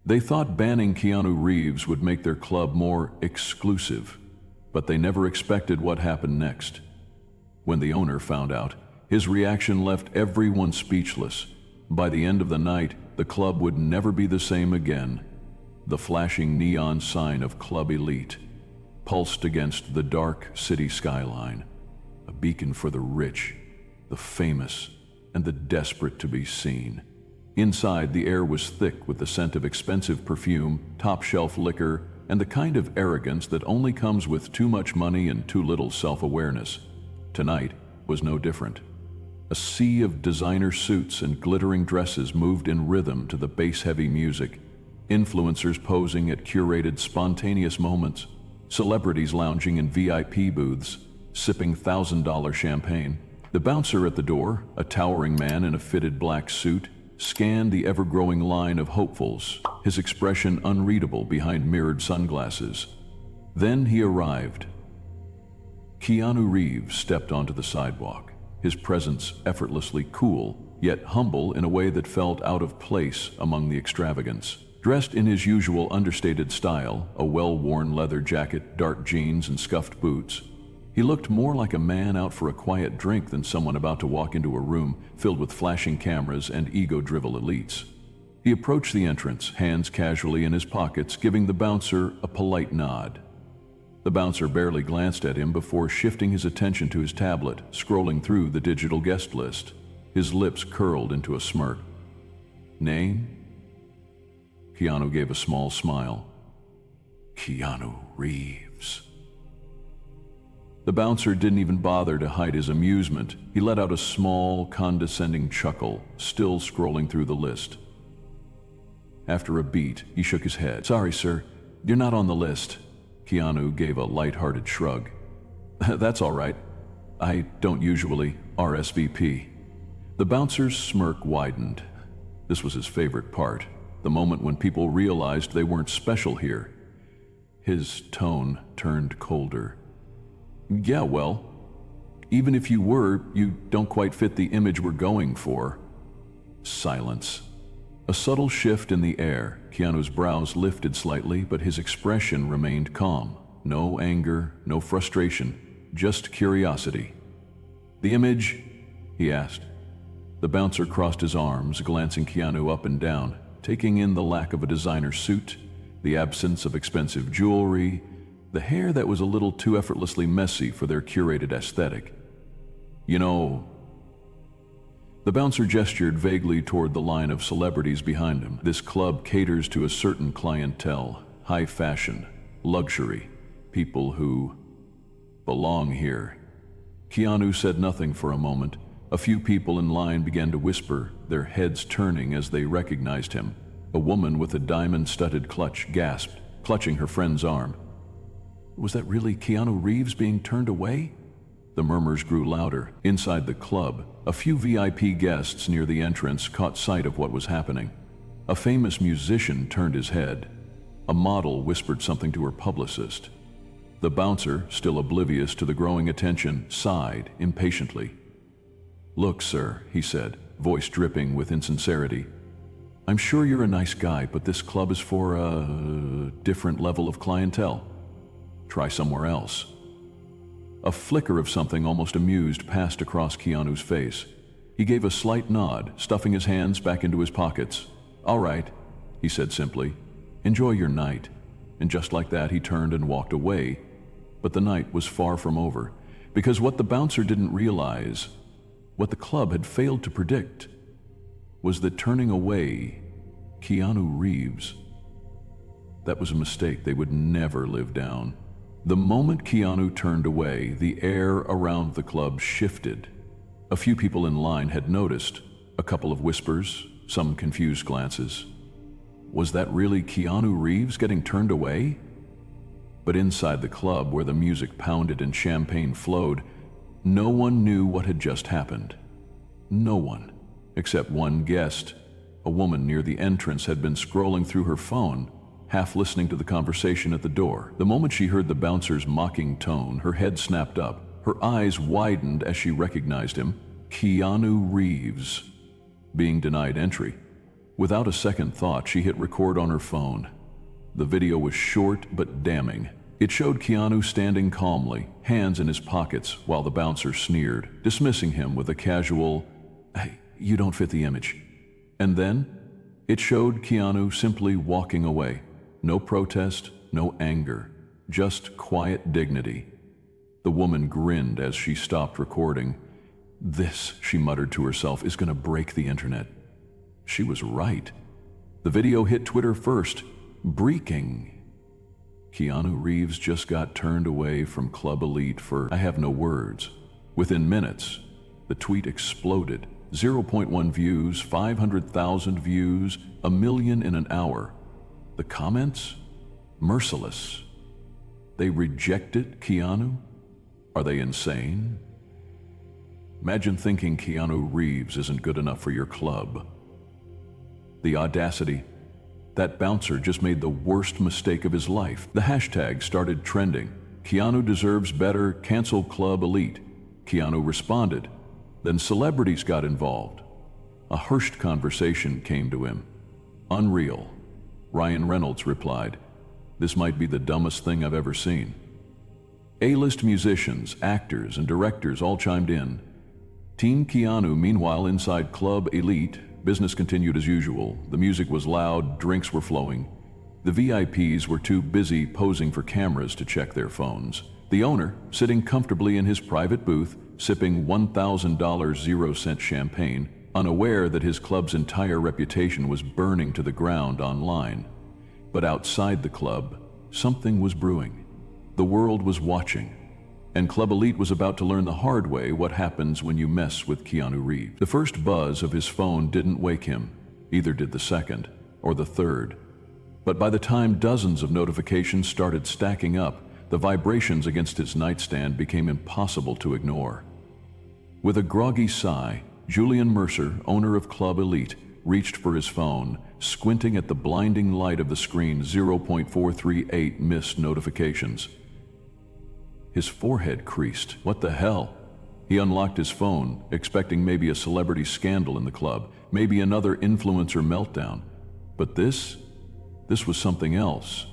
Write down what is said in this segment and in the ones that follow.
They thought banning Keanu Reeves would make their club more exclusive, but they never expected what happened next. When the owner found out, his reaction left everyone speechless. By the end of the night, the club would never be the same again. The flashing neon sign of Club Elite pulsed against the dark city skyline, a beacon for the rich, the famous, and the desperate to be seen. Inside, the air was thick with the scent of expensive perfume, top-shelf liquor, and the kind of arrogance that only comes with too much money and too little self-awareness. Tonight was no different. A sea of designer suits and glittering dresses moved in rhythm to the bass-heavy music. Influencers posing at curated, spontaneous moments. Celebrities lounging in VIP booths, sipping $1,000 champagne. The bouncer at the door, a towering man in a fitted black suit, scanned the ever-growing line of hopefuls, his expression unreadable behind mirrored sunglasses. Then he arrived. Keanu Reeves stepped onto the sidewalk, his presence effortlessly cool, yet humble in a way that felt out of place among the extravagance. Dressed in his usual understated style, a well-worn leather jacket, dark jeans, and scuffed boots, he looked more like a man out for a quiet drink than someone about to walk into a room filled with flashing cameras and ego-drivel elites. He approached the entrance, hands casually in his pockets, giving the bouncer a polite nod. The bouncer barely glanced at him before shifting his attention to his tablet, scrolling through the digital guest list. His lips curled into a smirk. Name? Keanu gave a small smile. Keanu Reeves. The bouncer didn't even bother to hide his amusement. He let out a small, condescending chuckle, still scrolling through the list. After a beat, he shook his head. Sorry, sir, you're not on the list. Keanu gave a light-hearted shrug. That's all right. I don't usually RSVP. The bouncer's smirk widened. This was his favorite part, the moment when people realized they weren't special here. His tone turned colder. Yeah, well, even if you were, you don't quite fit the image we're going for. Silence. A subtle shift in the air. Keanu's brows lifted slightly, but his expression remained calm. No anger, no frustration, just curiosity. The image? He asked. The bouncer crossed his arms, glancing Keanu up and down, taking in the lack of a designer suit, the absence of expensive jewelry, the hair that was a little too effortlessly messy for their curated aesthetic. You know, the bouncer gestured vaguely toward the line of celebrities behind him. This club caters to a certain clientele, high fashion, luxury, people who belong here. Keanu said nothing for a moment. A few people in line began to whisper, their heads turning as they recognized him. A woman with a diamond-studded clutch gasped, clutching her friend's arm. Was that really Keanu Reeves being turned away? The murmurs grew louder. Inside the club, a few VIP guests near the entrance caught sight of what was happening. A famous musician turned his head. A model whispered something to her publicist. The bouncer, still oblivious to the growing attention, sighed impatiently. Look, sir, he said, voice dripping with insincerity. I'm sure you're a nice guy, but this club is for a different level of clientele. Try somewhere else. A flicker of something almost amused passed across Keanu's face. He gave a slight nod, stuffing his hands back into his pockets. All right, he said simply. Enjoy your night. And just like that, he turned and walked away. But the night was far from over, because what the bouncer didn't realize, what the club had failed to predict, was that turning away Keanu Reeves, that was a mistake they would never live down. The moment Keanu turned away, the air around the club shifted. A few people in line had noticed, a couple of whispers, some confused glances. Was that really Keanu Reeves getting turned away? But inside the club, where the music pounded and champagne flowed, no one knew what had just happened. No one, except one guest. A woman near the entrance had been scrolling through her phone, half listening to the conversation at the door. The moment she heard the bouncer's mocking tone, her head snapped up. Her eyes widened as she recognized him. Keanu Reeves. Being denied entry. Without a second thought, she hit record on her phone. The video was short but damning. It showed Keanu standing calmly, hands in his pockets, while the bouncer sneered, dismissing him with a casual, "Hey, you don't fit the image." And then, it showed Keanu simply walking away. No protest, no anger, just quiet dignity. The woman grinned as she stopped recording. "This," she muttered to herself, "is going to break the internet." She was right. The video hit Twitter first. Breaking. Keanu Reeves just got turned away from Club Elite for "I have no words." Within minutes, the tweet exploded. 0.1 views, 500,000 views, 1 million in an hour. The comments? Merciless. They rejected Keanu? Are they insane? Imagine thinking Keanu Reeves isn't good enough for your club. The audacity. That bouncer just made the worst mistake of his life. The hashtag started trending. Keanu deserves better, cancel Club Elite. Keanu responded. Then celebrities got involved. A hushed conversation came to him. "Unreal." Ryan Reynolds replied, "This might be the dumbest thing I've ever seen." A-list musicians, actors, and directors all chimed in. Team Keanu, meanwhile, inside Club Elite, business continued as usual. The music was loud, drinks were flowing. The VIPs were too busy posing for cameras to check their phones. The owner, sitting comfortably in his private booth, sipping $1,000 0-cent champagne, unaware that his club's entire reputation was burning to the ground online. But outside the club, something was brewing. The world was watching, and Club Elite was about to learn the hard way what happens when you mess with Keanu Reeves. The first buzz of his phone didn't wake him, either did the second or the third. But by the time dozens of notifications started stacking up, the vibrations against his nightstand became impossible to ignore. With a groggy sigh, Julian Mercer, owner of Club Elite, reached for his phone, squinting at the blinding light of the screen. 0.438 missed notifications. His forehead creased. What the hell? He unlocked his phone, expecting maybe a celebrity scandal in the club, maybe another influencer meltdown. But this was something else.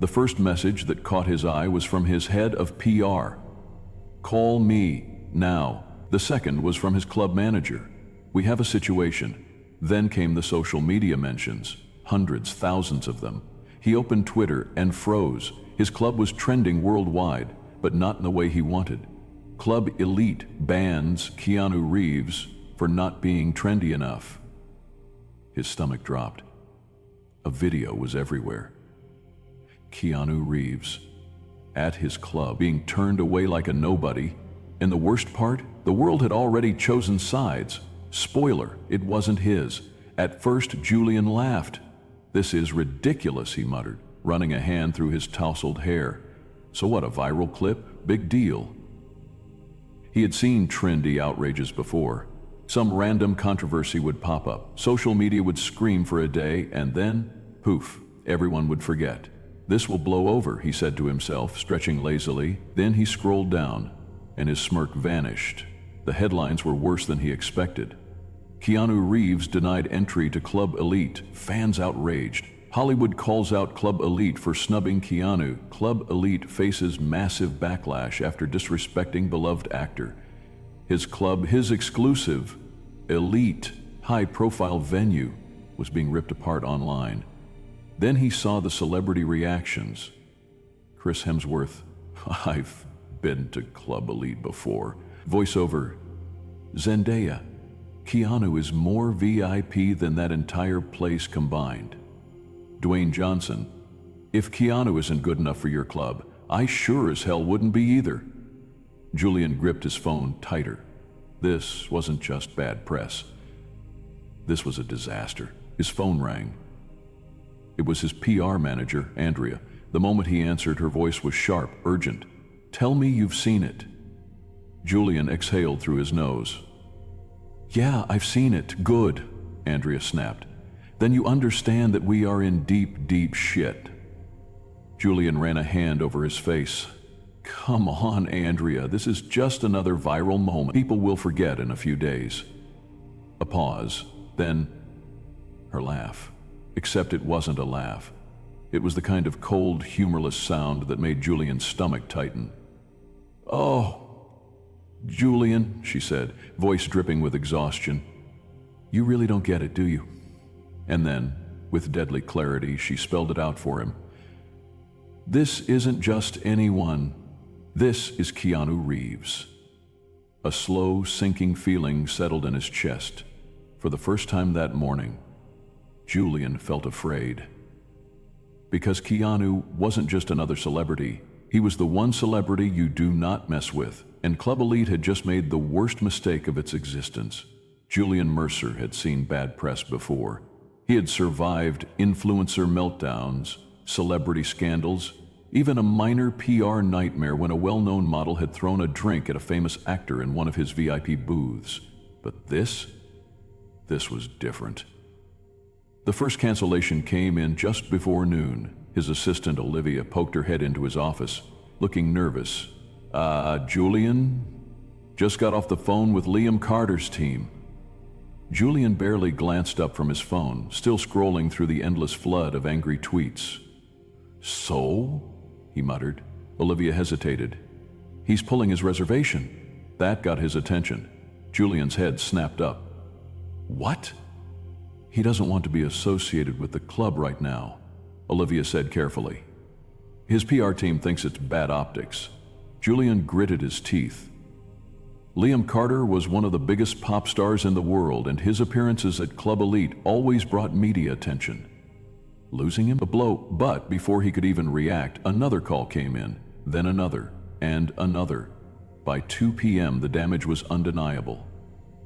The first message that caught his eye was from his head of PR. "Call me, now." The second was from his club manager. "We have a situation." Then came the social media mentions, hundreds, thousands of them. He opened Twitter and froze. His club was trending worldwide, but not in the way he wanted. Club Elite bans Keanu Reeves for not being trendy enough. His stomach dropped. A video was everywhere. Keanu Reeves, at his club, being turned away like a nobody. And the worst part, the world had already chosen sides. Spoiler, it wasn't his. At first, Julian laughed. "This is ridiculous," he muttered, running a hand through his tousled hair. "So what, a viral clip? Big deal." He had seen trendy outrages before. Some random controversy would pop up. Social media would scream for a day, and then, poof, everyone would forget. "This will blow over," he said to himself, stretching lazily. Then he scrolled down, and his smirk vanished. The headlines were worse than he expected. Keanu Reeves denied entry to Club Elite. Fans outraged. Hollywood calls out Club Elite for snubbing Keanu. Club Elite faces massive backlash after disrespecting beloved actor. His club, his exclusive, elite, high-profile venue, was being ripped apart online. Then he saw the celebrity reactions. Chris Hemsworth, "I've been to Club Elite before." Voiceover, Zendaya, "Keanu is more VIP than that entire place combined." Dwayne Johnson, "If Keanu isn't good enough for your club, I sure as hell wouldn't be either." Julian gripped his phone tighter. This wasn't just bad press. This was a disaster. His phone rang. It was his PR manager, Andrea. The moment he answered, her voice was sharp, urgent. "Tell me you've seen it." Julian exhaled through his nose. "Yeah, I've seen it. Good," Andrea snapped. "Then you understand that we are in deep, deep shit." Julian ran a hand over his face. "Come on, Andrea, this is just another viral moment. People will forget in a few days." A pause, then, her laugh. Except it wasn't a laugh. It was the kind of cold, humorless sound that made Julian's stomach tighten. "Oh, Julian," she said, voice dripping with exhaustion. "You really don't get it, do you?" And then, with deadly clarity, she spelled it out for him. "This isn't just anyone. This is Keanu Reeves." A slow, sinking feeling settled in his chest. For the first time that morning, Julian felt afraid. Because Keanu wasn't just another celebrity. He was the one celebrity you do not mess with, and Club Elite had just made the worst mistake of its existence. Julian Mercer had seen bad press before. He had survived influencer meltdowns, celebrity scandals, even a minor PR nightmare when a well-known model had thrown a drink at a famous actor in one of his VIP booths. But this was different. The first cancellation came in just before noon. His assistant, Olivia, poked her head into his office, looking nervous. Julian? Just got off the phone with Liam Carter's team." Julian barely glanced up from his phone, still scrolling through the endless flood of angry tweets. "So?" he muttered. Olivia hesitated. "He's pulling his reservation." That got his attention. Julian's head snapped up. "What?" "He doesn't want to be associated with the club right now," Olivia said carefully. "His PR team thinks it's bad optics." Julian gritted his teeth. Liam Carter was one of the biggest pop stars in the world, and his appearances at Club Elite always brought media attention. Losing him? A blow, but before he could even react, another call came in, then another, and another. By 2 p.m., the damage was undeniable.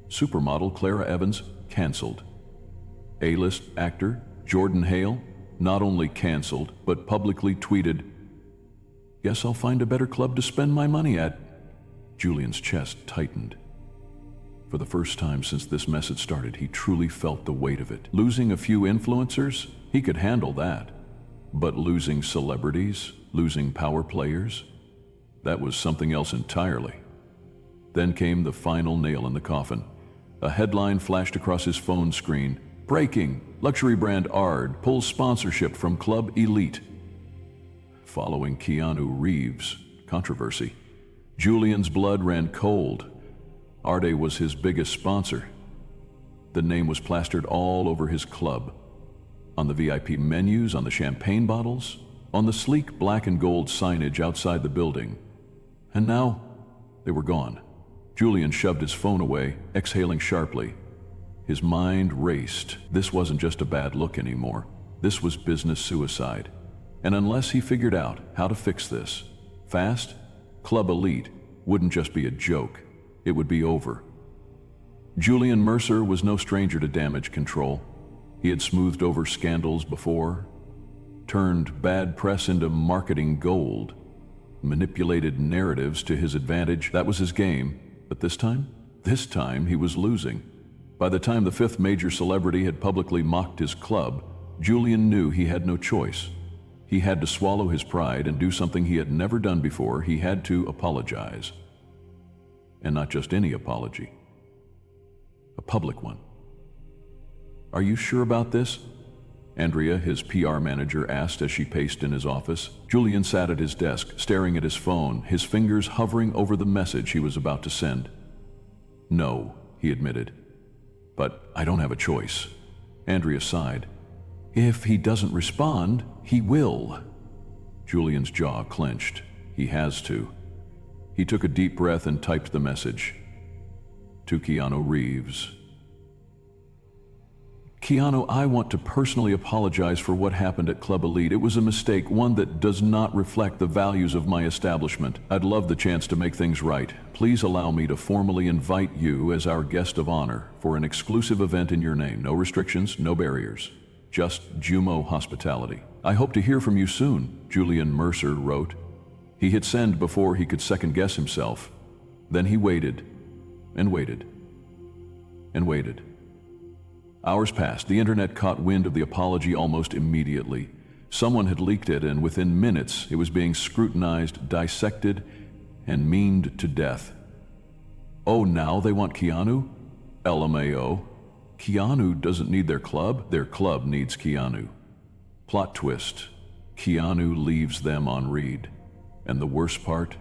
Supermodel Clara Evans canceled. A-list actor Jordan Hale not only canceled, but publicly tweeted, "Guess I'll find a better club to spend my money at." Julian's chest tightened. For the first time since this mess had started, he truly felt the weight of it. Losing a few influencers, he could handle that. But losing celebrities, losing power players, that was something else entirely. Then came the final nail in the coffin. A headline flashed across his phone screen. "Breaking! Luxury brand Ard pulls sponsorship from Club Elite." Following Keanu Reeves' controversy, Julian's blood ran cold. Ard was his biggest sponsor. The name was plastered all over his club. On the VIP menus, on the champagne bottles, on the sleek black and gold signage outside the building. And now, they were gone. Julian shoved his phone away, exhaling sharply. His mind raced. This wasn't just a bad look anymore. This was business suicide. And unless he figured out how to fix this fast, Club Elite wouldn't just be a joke. It would be over. Julian Mercer was no stranger to damage control. He had smoothed over scandals before, turned bad press into marketing gold, manipulated narratives to his advantage. That was his game. But this time he was losing. By the time the fifth major celebrity had publicly mocked his club, Julian knew he had no choice. He had to swallow his pride and do something he had never done before. He had to apologize. And not just any apology. A public one. "Are you sure about this?" Andrea, his PR manager, asked as she paced in his office. Julian sat at his desk, staring at his phone, his fingers hovering over the message he was about to send. "No," he admitted. "But I don't have a choice." Andrea sighed. "If he doesn't respond, he will." Julian's jaw clenched. He has to. He took a deep breath and typed the message. To Keanu Reeves. "Keanu, I want to personally apologize for what happened at Club Elite. It was a mistake, one that does not reflect the values of my establishment. I'd love the chance to make things right. Please allow me to formally invite you as our guest of honor for an exclusive event in your name. No restrictions, no barriers. Just Jumo hospitality. I hope to hear from you soon," Julian Mercer wrote. He hit send before he could second-guess himself. Then he waited, and waited, and waited. Hours passed. The internet caught wind of the apology almost immediately. Someone had leaked it, and within minutes it was being scrutinized, dissected, and memed to death. "Oh, now they want Keanu? LMAO. Keanu doesn't need their club needs Keanu. Plot twist, Keanu leaves them on read. And the worst part?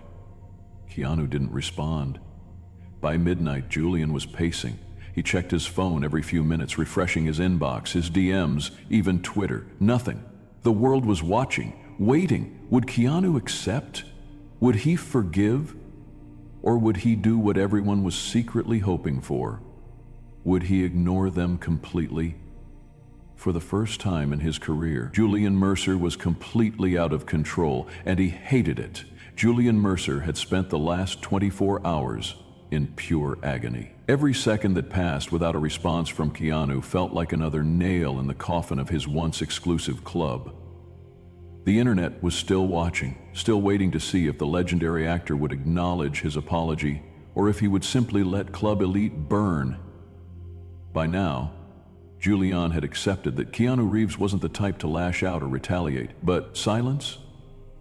Keanu didn't respond. By midnight, Julian was pacing. He checked his phone every few minutes, refreshing his inbox, his DMs, even Twitter. Nothing. The world was watching, waiting. Would Keanu accept? Would he forgive? Or would he do what everyone was secretly hoping for? Would he ignore them completely? For the first time in his career, Julian Mercer was completely out of control, and he hated it. Julian Mercer had spent the last 24 hours in pure agony. Every second that passed without a response from Keanu felt like another nail in the coffin of his once exclusive club. The internet was still watching, still waiting to see if the legendary actor would acknowledge his apology or if he would simply let Club Elite burn. By now, Julian had accepted that Keanu Reeves wasn't the type to lash out or retaliate, but silence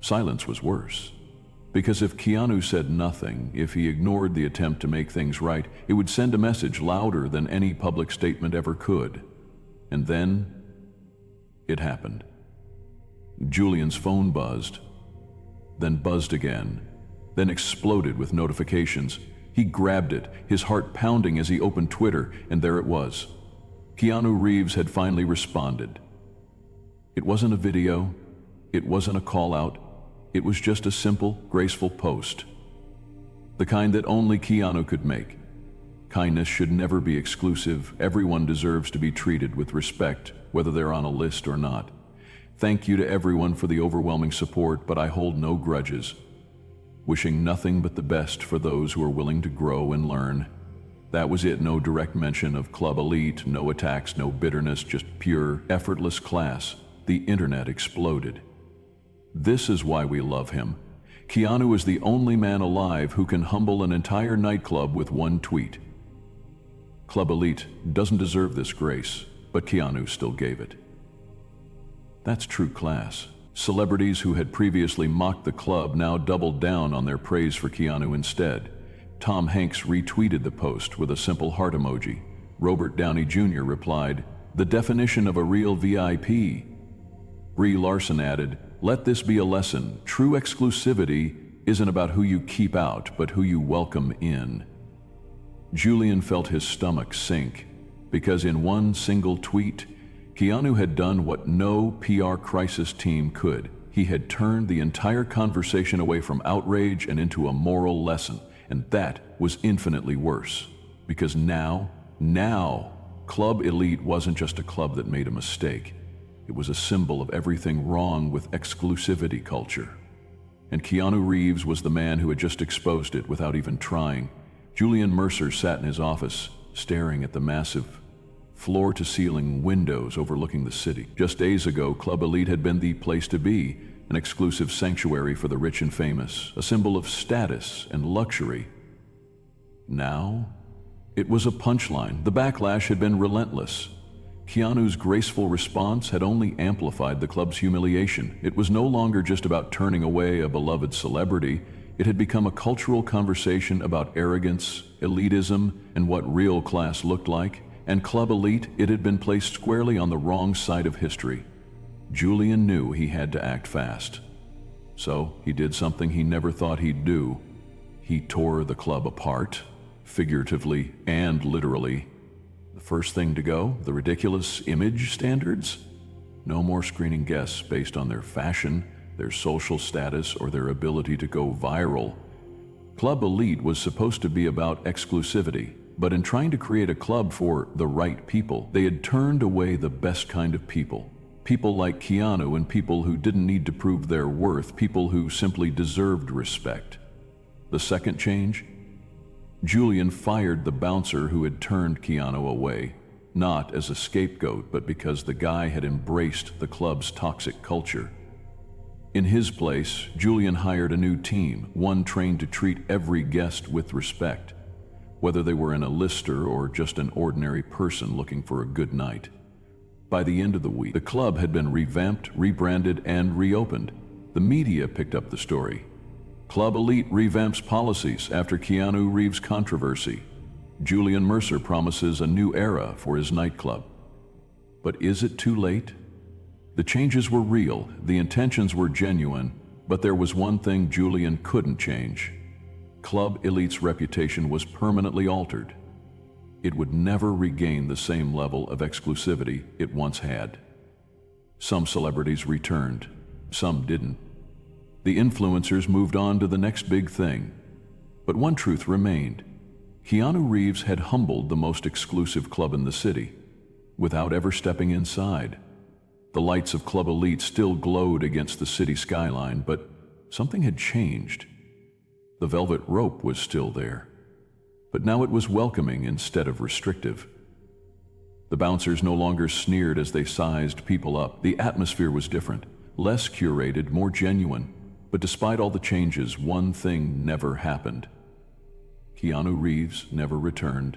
was worse. Because if Keanu said nothing, if he ignored the attempt to make things right, it would send a message louder than any public statement ever could. And then, it happened. Julian's phone buzzed, then buzzed again, then exploded with notifications. He grabbed it, his heart pounding as he opened Twitter, and there it was. Keanu Reeves had finally responded. It wasn't a video, it wasn't a call-out, it was just a simple, graceful post. The kind that only Keanu could make. Kindness should never be exclusive. Everyone deserves to be treated with respect, whether they're on a list or not. Thank you to everyone for the overwhelming support, but I hold no grudges. Wishing nothing but the best for those who are willing to grow and learn. That was it. No direct mention of Club Elite, no attacks, no bitterness, just pure, effortless class. The internet exploded. This is why we love him. Keanu is the only man alive who can humble an entire nightclub with one tweet. Club Elite doesn't deserve this grace, but Keanu still gave it. That's true class. Celebrities who had previously mocked the club now doubled down on their praise for Keanu instead. Tom Hanks retweeted the post with a simple heart emoji. Robert Downey Jr. replied, "The definition of a real VIP." Brie Larson added, "Let this be a lesson. True exclusivity isn't about who you keep out, but who you welcome in." Julian felt his stomach sink, because in one single tweet, Keanu had done what no PR crisis team could. He had turned the entire conversation away from outrage and into a moral lesson, and that was infinitely worse. Because now, Club Elite wasn't just a club that made a mistake. It was a symbol of everything wrong with exclusivity culture. And Keanu Reeves was the man who had just exposed it without even trying. Julian Mercer sat in his office, staring at the massive floor-to-ceiling windows overlooking the city. Just days ago, Club Elite had been the place to be, an exclusive sanctuary for the rich and famous, a symbol of status and luxury. Now, it was a punchline. The backlash had been relentless. Keanu's graceful response had only amplified the club's humiliation. It was no longer just about turning away a beloved celebrity. It had become a cultural conversation about arrogance, elitism, and what real class looked like. And Club Elite, it had been placed squarely on the wrong side of history. Julian knew he had to act fast. So he did something he never thought he'd do. He tore the club apart, figuratively and literally. The first thing to go, the ridiculous image standards. No more screening guests based on their fashion, their social status, or their ability to go viral. Club Elite was supposed to be about exclusivity. But in trying to create a club for the right people, they had turned away the best kind of people. People like Keanu and people who didn't need to prove their worth, people who simply deserved respect. The second change? Julian fired the bouncer who had turned Keanu away, not as a scapegoat, but because the guy had embraced the club's toxic culture. In his place, Julian hired a new team, one trained to treat every guest with respect, whether they were an A-lister or just an ordinary person looking for a good night. By the end of the week, the club had been revamped, rebranded, and reopened. The media picked up the story. Club Elite revamps policies after Keanu Reeves' controversy. Julian Mercer promises a new era for his nightclub. But is it too late? The changes were real, the intentions were genuine, but there was one thing Julian couldn't change. Club Elite's reputation was permanently altered. It would never regain the same level of exclusivity it once had. Some celebrities returned, some didn't. The influencers moved on to the next big thing. But one truth remained. Keanu Reeves had humbled the most exclusive club in the city, without ever stepping inside. The lights of Club Elite still glowed against the city skyline, but something had changed. The velvet rope was still there, but now it was welcoming instead of restrictive. The bouncers no longer sneered as they sized people up. The atmosphere was different, less curated, more genuine. But despite all the changes, one thing never happened. Keanu Reeves never returned.